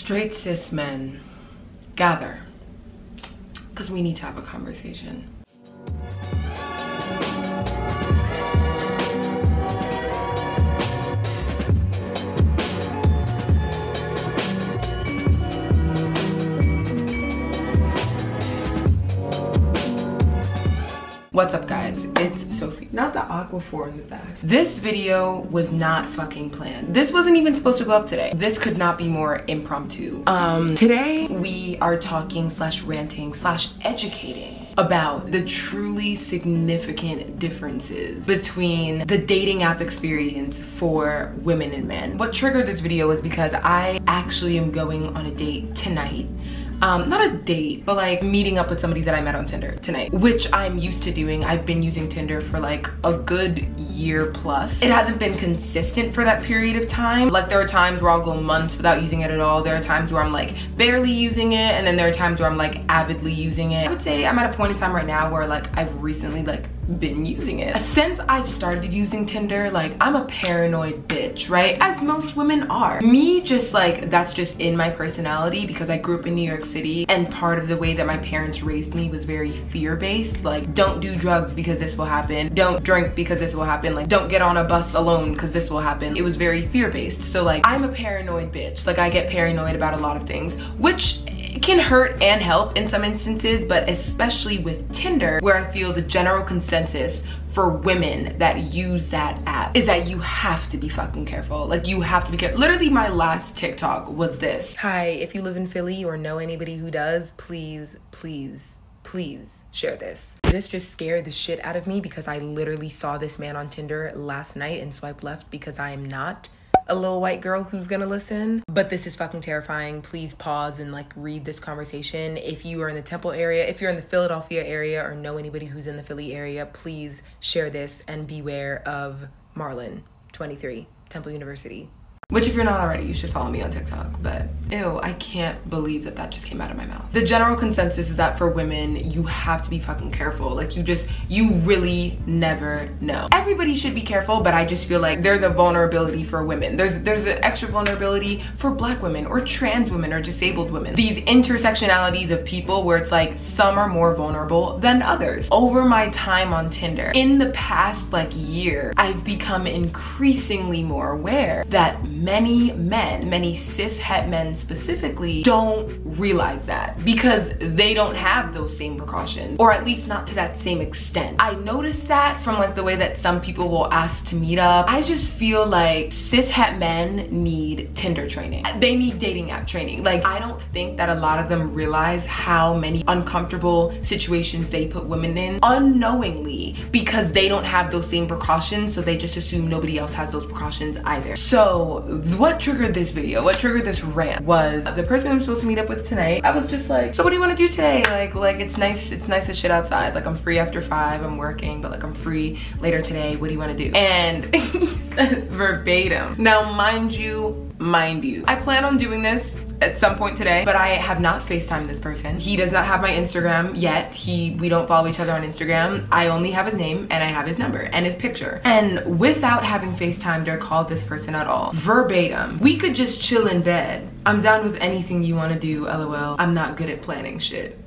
Straight cis men, gather, because we need to have a conversation. What's up guys, it's Sophie, not the Aquaphor in the back. This video was not fucking planned. This wasn't even supposed to go up today. This could not be more impromptu. Today we are talking slash ranting slash educating about the truly significant differences between the dating app experience for women and men. What triggered this video was because I actually am going on a date tonight. Not a date, but like meeting up with somebody that I met on Tinder tonight, which I'm used to doing. I've been using Tinder for like a good year plus. It hasn't been consistent for that period of time. Like there are times where I'll go months without using it at all. There are times where I'm like barely using it, and then there are times where I'm like avidly using it. I would say I'm at a point in time right now where like I've recently like been using it. Since I've started using Tinder, like I'm a paranoid bitch, right? As most women are. Me, just like that's just in my personality because I grew up in New York City, and part of the way that my parents raised me was very fear-based. Like, don't do drugs because this will happen. Don't drink because this will happen. Like, don't get on a bus alone because this will happen. It was very fear-based. So like, I'm a paranoid bitch. Like, I get paranoid about a lot of things, which can hurt and help in some instances, but especially with Tinder, where I feel the general consensus for women that use that app is that you have to be fucking careful. Like, you have to be careful. Literally, my last TikTok was this. Hi, if you live in Philly or know anybody who does, please share this. This just scared the shit out of me because I literally saw this man on Tinder last night and swiped left because I am not a little white girl who's gonna listen. But this is fucking terrifying. Please pause and like read this conversation. If you are in the Temple area, if you're in the Philadelphia area or know anybody who's in the Philly area, please share this and beware of Marlon, 23, Temple University. Which, if you're not already, you should follow me on TikTok. But ew, I can't believe that that just came out of my mouth. The general consensus is that for women, you have to be fucking careful. Like, you really never know. Everybody should be careful, but I just feel like there's a vulnerability for women. There's an extra vulnerability for Black women or trans women or disabled women. These intersectionalities of people where it's like some are more vulnerable than others. Over my time on Tinder, in the past like year, I've become increasingly more aware that many men, many cis het men specifically, don't realize that because they don't have those same precautions, or at least not to that same extent. I noticed that from like the way that some people will ask to meet up. I just feel like cis het men need Tinder training. They need dating app training. Like, I don't think that a lot of them realize how many uncomfortable situations they put women in unknowingly because they don't have those same precautions, so they just assume nobody else has those precautions either. So what triggered this video, what triggered this rant was the person I'm supposed to meet up with tonight. I was just like, so what do you want to do today? Like it's nice as shit outside. Like, I'm free after 5, I'm working, but like I'm free later today. What do you want to do? And he says verbatim. Now, mind you, I plan on doing this at some point today, but I have not FaceTimed this person. He does not have my Instagram yet. We don't follow each other on Instagram. I only have his name and I have his number and his picture. And without having FaceTimed or called this person at all, verbatim, we could just chill in bed. I'm down with anything you wanna do, LOL. I'm not good at planning shit.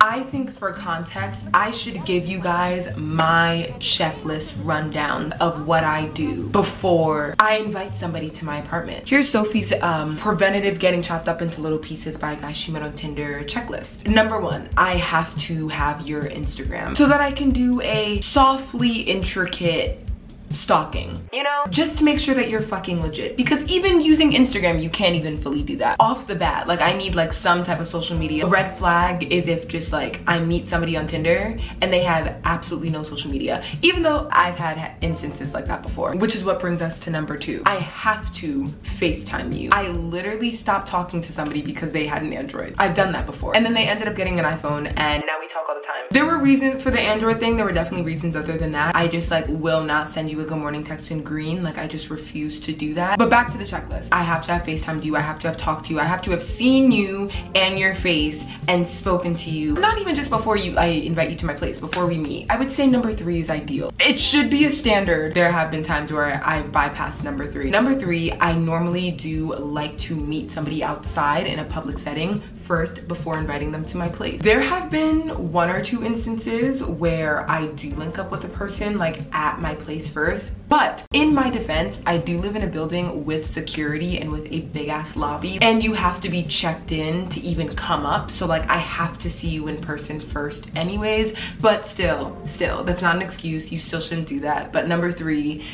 I think for context, I should give you guys my checklist rundown of what I do before I invite somebody to my apartment. Here's Sophie's preventative getting chopped up into little pieces by a guy she met on Tinder checklist. Number 1, I have to have your Instagram so that I can do a softly intricate stalking, you know, just to make sure that you're fucking legit, because even using Instagram, you can't even fully do that off the bat. Like, I need like some type of social media. A red flag is if just like I meet somebody on Tinder and they have absolutely no social media, even though I've had instances like that before. Which is what brings us to number 2. I have to FaceTime you. I literally stopped talking to somebody because they had an Android. I've done that before, and then they ended up getting an iPhone, and now we talk all the time. There were reason for the Android thing. There were definitely reasons other than that. I just like will not send you a good morning text in green. Like I just refuse to do that. But back to the checklist. I have to have FaceTimed you. I have to have talked to you. I have to have seen you and your face and spoken to you. Not even just before I invite you to my place, before we meet. I would say number 3 is ideal. It should be a standard. There have been times where I bypassed number 3. Number 3, I normally do like to meet somebody outside in a public setting first before inviting them to my place. There have been 1 or 2 instances where I do link up with a person like at my place first, but in my defense, I do live in a building with security and with a big ass lobby, and you have to be checked in to even come up. So like I have to see you in person first anyways, but still, that's not an excuse. You still shouldn't do that. But number 3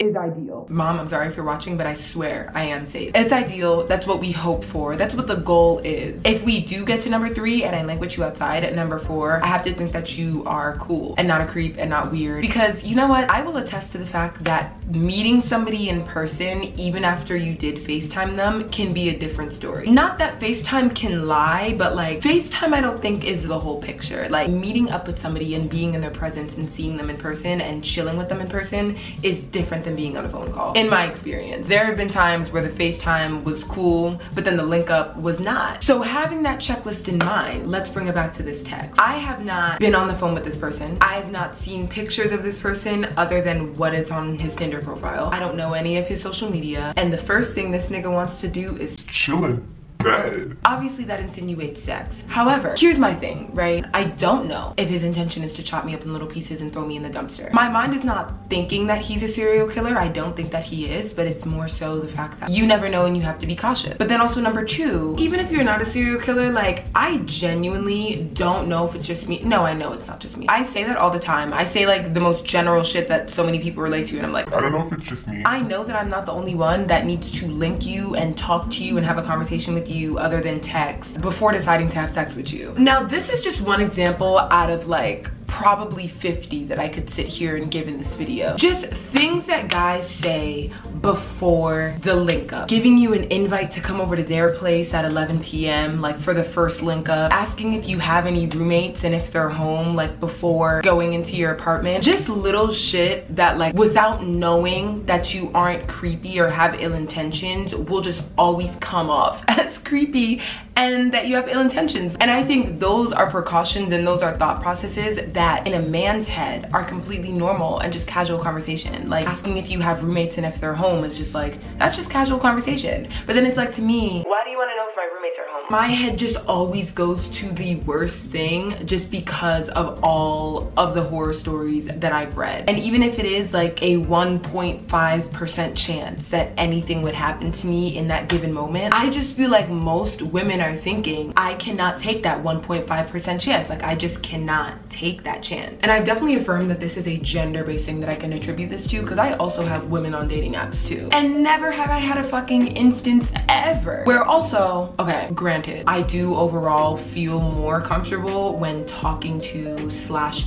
is ideal. Mom, I'm sorry if you're watching, but I swear I am safe. It's ideal. That's what we hope for. That's what the goal is. If we do get to number 3 and I link with you outside at number 4, I have to think that you are cool and not a creep and not weird. Because you know what? I will attest to the fact that meeting somebody in person, even after you did FaceTime them, can be a different story. Not that FaceTime can lie, but like FaceTime I don't think is the whole picture. Like meeting up with somebody and being in their presence and seeing them in person and chilling with them in person is different than being on a phone call, in my experience. There have been times where the FaceTime was cool, but then the link up was not. So having that checklist in mind, let's bring it back to this text. I have not been on the phone with this person. I have not seen pictures of this person other than what is on his Tinder profile. I don't know any of his social media, and the first thing this nigga wants to do is chillin'. Bad. Obviously that insinuates sex. However, here's my thing, right? I don't know if his intention is to chop me up in little pieces and throw me in the dumpster. My mind is not thinking that he's a serial killer. I don't think that he is, but it's more so the fact that you never know and you have to be cautious. But then also number 2, even if you're not a serial killer, like I genuinely don't know if it's just me. No, I know it's not just me. I say that all the time. I say like the most general shit that so many people relate to, and I'm like, I don't know if it's just me. I know that I'm not the only one that needs to link you and talk to you and have a conversation with you other than text before deciding to have sex with you. Now this is just one example out of like probably 50 that I could sit here and give in this video. Just things that guys say before the link up. Giving you an invite to come over to their place at 11 p.m. like for the first link up. Asking if you have any roommates and if they're home like before going into your apartment. Just little shit that like without knowing that you aren't creepy or have ill intentions will just always come off as creepy and that you have ill intentions. And I think those are precautions and those are thought processes that in a man's head are completely normal and just casual conversation. Like asking if you have roommates and if they're home is just like, that's just casual conversation. But then it's like, to me, why do you want to know if my roommates are home? My head just always goes to the worst thing just because of all of the horror stories that I've read. And even if it is like a 1.5% chance that anything would happen to me in that given moment, I just feel like most women are thinking, I cannot take that 1.5% chance. Like I just cannot take that chance. And I've definitely affirmed that this is a gender-based thing that I can attribute this to, because I also have women on dating apps too. And never have I had a fucking instance ever where also, okay, granted, I do overall feel more comfortable when talking to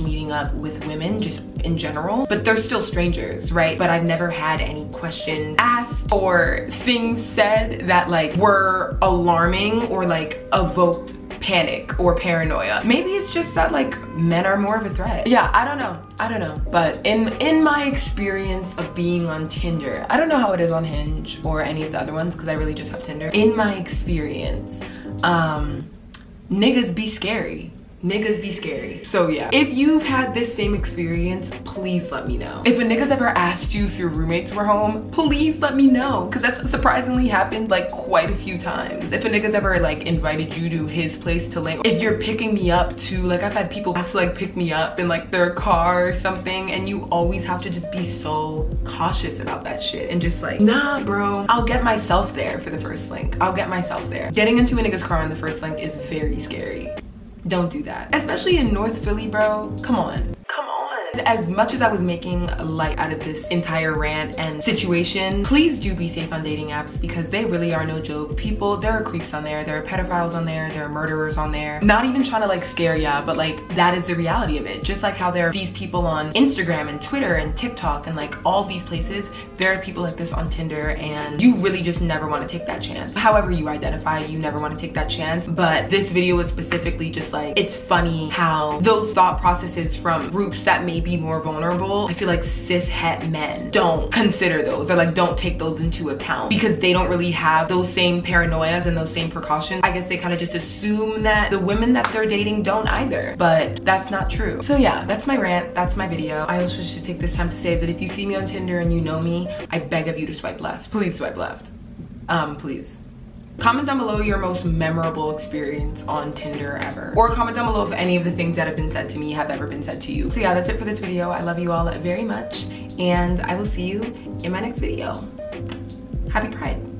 / meeting up with women just in general, but they're still strangers, right? But I've never had any questions asked or things said that like were alarming or like evoked panic or paranoia. Maybe it's just that like men are more of a threat. Yeah, I don't know. But in my experience of being on Tinder, I don't know how it is on Hinge or any of the other ones because I really just have Tinder. In my experience, niggas be scary. Niggas be scary. So yeah, if you've had this same experience, please let me know. If a nigga's ever asked you if your roommates were home, please let me know, because that's surprisingly happened like quite a few times. If a nigga's ever like invited you to his place to link, if you're picking me up too, like I've had people ask to like pick me up in like their car or something, and you always have to just be so cautious about that shit and just like, nah bro, I'll get myself there for the first link. I'll get myself there. Getting into a nigga's car on the first link is very scary. Don't do that. Especially in North Philly, bro. Come on. Come on. As much as I was making light out of this entire rant and situation, please do be safe on dating apps because they really are no joke. People, there are creeps on there, there are pedophiles on there, there are murderers on there. Not even trying to like scare ya, but like that is the reality of it. Just like how there are these people on Instagram and Twitter and TikTok and like all these places, there are people like this on Tinder, and you really just never want to take that chance. However you identify, you never want to take that chance. But this video is specifically just like, it's funny how those thought processes from groups that may be more vulnerable, I feel like cis het men don't consider those, or like don't take those into account because they don't really have those same paranoias and those same precautions. I guess they kind of just assume that the women that they're dating don't either, but that's not true. So yeah, that's my rant, that's my video. I also should take this time to say that if you see me on Tinder and you know me, I beg of you to swipe left. Please swipe left. Please. Comment down below your most memorable experience on Tinder ever. Or comment down below if any of the things that have been said to me have ever been said to you. So yeah, that's it for this video. I love you all very much, and I will see you in my next video. Happy Pride.